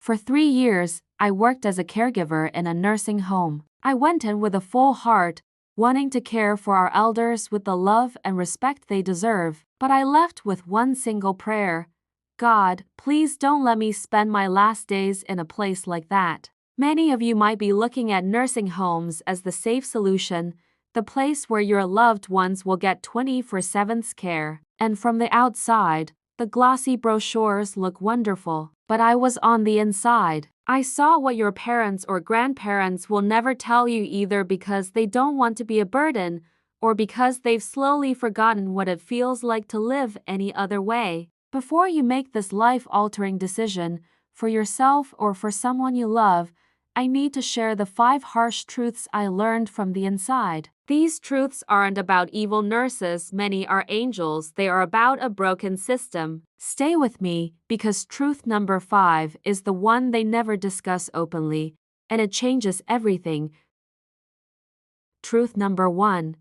For 3 years, I worked as a caregiver in a nursing home. I went in with a full heart, wanting to care for our elders with the love and respect they deserve. But I left with one single prayer: God, please don't let me spend my last days in a place like that. Many of you might be looking at nursing homes as the safe solution, the place where your loved ones will get 24/7 care. And from the outside, the glossy brochures look wonderful. But I was on the inside. I saw what your parents or grandparents will never tell you, either because they don't want to be a burden or because they've slowly forgotten what it feels like to live any other way. Before you make this life-altering decision for yourself or for someone you love, I need to share the 5 harsh truths I learned from the inside. These truths aren't about evil nurses, many are angels, they are about a broken system. Stay with me, because truth number 5 is the one they never discuss openly, and it changes everything. Truth number 1.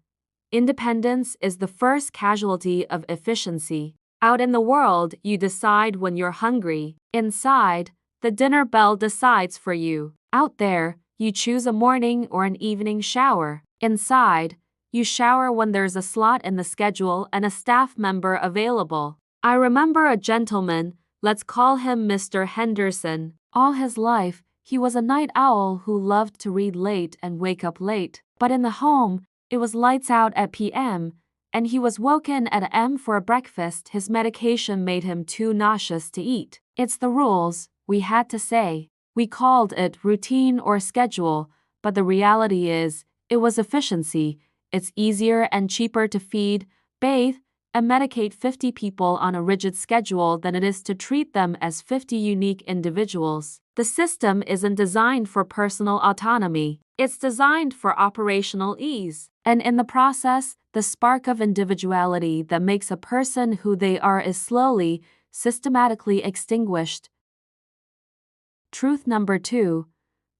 Independence is the first casualty of efficiency. Out in the world, you decide when you're hungry. Inside, the dinner bell decides for you. Out there, you choose a morning or an evening shower. Inside, you shower when there's a slot in the schedule and a staff member available. I remember a gentleman, let's call him Mr. Henderson. All his life, he was a night owl who loved to read late and wake up late. But in the home, it was lights out at p.m., and he was woken at m for a breakfast. His medication made him too nauseous to eat. It's the rules, we had to say. We called it routine or schedule, but the reality is, it was efficiency. It's easier and cheaper to feed, bathe, and medicate 50 people on a rigid schedule than it is to treat them as 50 unique individuals. The system isn't designed for personal autonomy. It's designed for operational ease. And in the process, the spark of individuality that makes a person who they are is slowly, systematically extinguished. Truth number 2.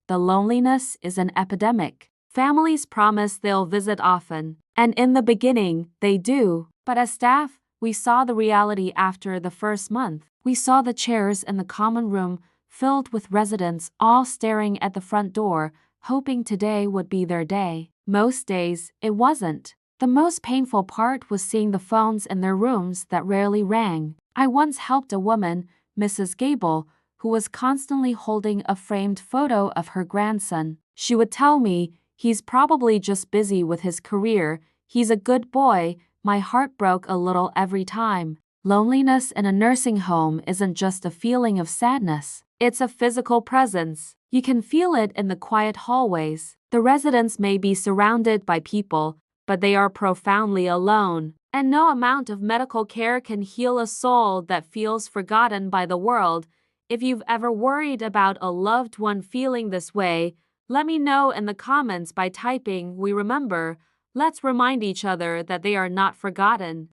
The loneliness is an epidemic. Families promise they'll visit often, and in the beginning, they do. But as staff, we saw the reality after the first month. We saw the chairs in the common room filled with residents all staring at the front door, hoping today would be their day. Most days, it wasn't. The most painful part was seeing the phones in their rooms that rarely rang. I once helped a woman, Mrs. Gable, who was constantly holding a framed photo of her grandson. She would tell me, "He's probably just busy with his career. He's a good boy." My heart broke a little every time. Loneliness in a nursing home isn't just a feeling of sadness. It's a physical presence. You can feel it in the quiet hallways. The residents may be surrounded by people, but they are profoundly alone. And no amount of medical care can heal a soul that feels forgotten by the world. If you've ever worried about a loved one feeling this way, let me know in the comments by typing "We remember." Let's remind each other that they are not forgotten.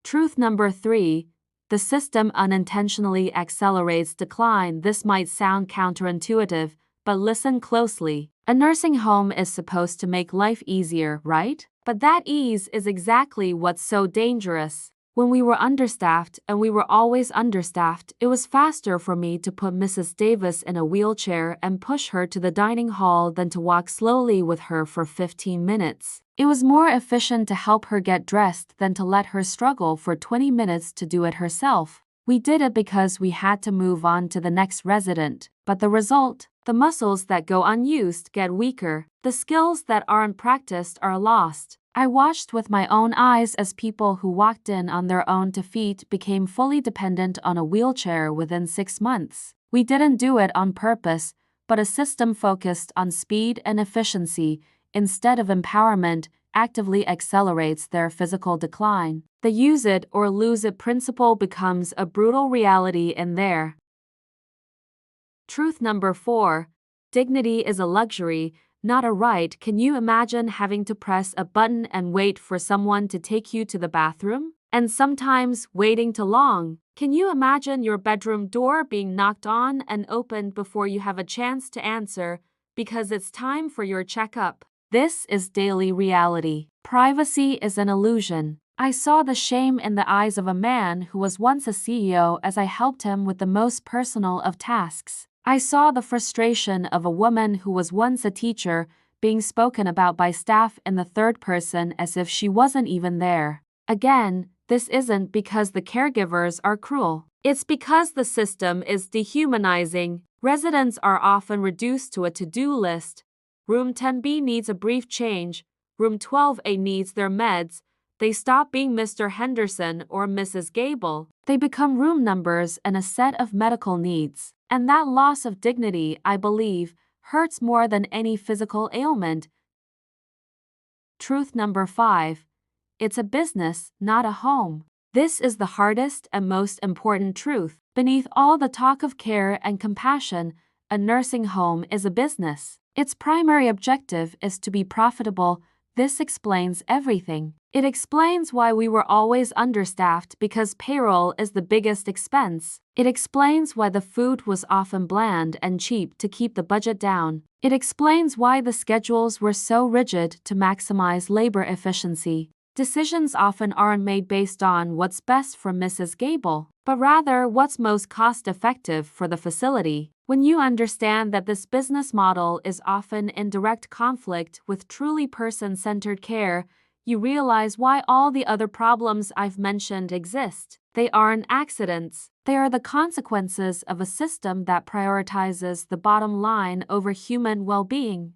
Truth number 3. The system unintentionally accelerates decline. This might sound counterintuitive, but listen closely. A nursing home is supposed to make life easier, right? But that ease is exactly what's so dangerous. When we were understaffed, and we were always understaffed, it was faster for me to put Mrs. Davis in a wheelchair and push her to the dining hall than to walk slowly with her for 15 minutes. It was more efficient to help her get dressed than to let her struggle for 20 minutes to do it herself. We did it because we had to move on to the next resident. But the result? The muscles that go unused get weaker. The skills that aren't practiced are lost. I watched with my own eyes as people who walked in on their own 2 feet became fully dependent on a wheelchair within 6 months. We didn't do it on purpose, but a system focused on speed and efficiency instead of empowerment actively accelerates their physical decline. The use it or lose it principle becomes a brutal reality in there. Truth number 4. Dignity is a luxury, not a right. Can you imagine having to press a button and wait for someone to take you to the bathroom? And sometimes waiting too long. Can you imagine your bedroom door being knocked on and opened before you have a chance to answer because it's time for your checkup? This is daily reality. Privacy is an illusion. I saw the shame in the eyes of a man who was once a CEO as I helped him with the most personal of tasks. I saw the frustration of a woman who was once a teacher being spoken about by staff in the third person as if she wasn't even there. Again, this isn't because the caregivers are cruel. It's because the system is dehumanizing. Residents are often reduced to a to-do list. Room 10B needs a brief change. Room 12A needs their meds. They stop being Mr. Henderson or Mrs. Gable. They become room numbers and a set of medical needs. And that loss of dignity, I believe, hurts more than any physical ailment. Truth number 5. It's a business, not a home. This is the hardest and most important truth. Beneath all the talk of care and compassion, a nursing home is a business. Its primary objective is to be profitable. This explains everything. It explains why we were always understaffed because payroll is the biggest expense. It explains why the food was often bland and cheap to keep the budget down. It explains why the schedules were so rigid to maximize labor efficiency. Decisions often aren't made based on what's best for Mrs. Gable, but rather what's most cost-effective for the facility. When you understand that this business model is often in direct conflict with truly person-centered care, you realize why all the other problems I've mentioned exist. They aren't accidents. They are the consequences of a system that prioritizes the bottom line over human well-being.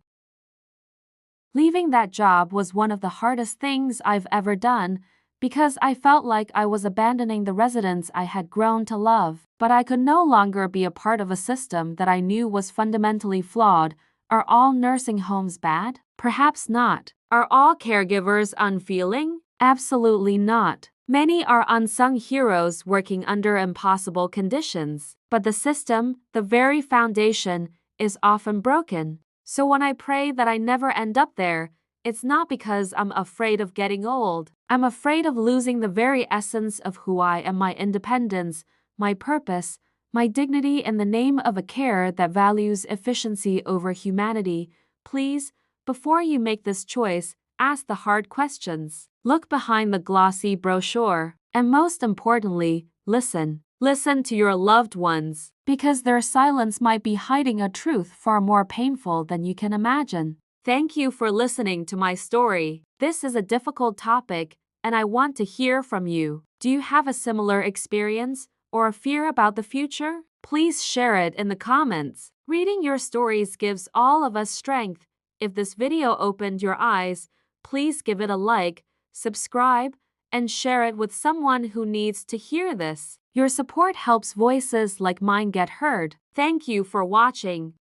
Leaving that job was one of the hardest things I've ever done because I felt like I was abandoning the residents I had grown to love. But I could no longer be a part of a system that I knew was fundamentally flawed. Are all nursing homes bad? Perhaps not. Are all caregivers unfeeling? Absolutely not. Many are unsung heroes working under impossible conditions. But the system, the very foundation, is often broken. So when I pray that I never end up there, it's not because I'm afraid of getting old. I'm afraid of losing the very essence of who I am, my independence, my purpose, my dignity in the name of a care that values efficiency over humanity. Please, before you make this choice, ask the hard questions. Look behind the glossy brochure. And most importantly, listen. Listen to your loved ones, because their silence might be hiding a truth far more painful than you can imagine. Thank you for listening to my story. This is a difficult topic, and I want to hear from you. Do you have a similar experience or a fear about the future? Please share it in the comments. Reading your stories gives all of us strength. If this video opened your eyes, please give it a like, subscribe, and share it with someone who needs to hear this. Your support helps voices like mine get heard. Thank you for watching.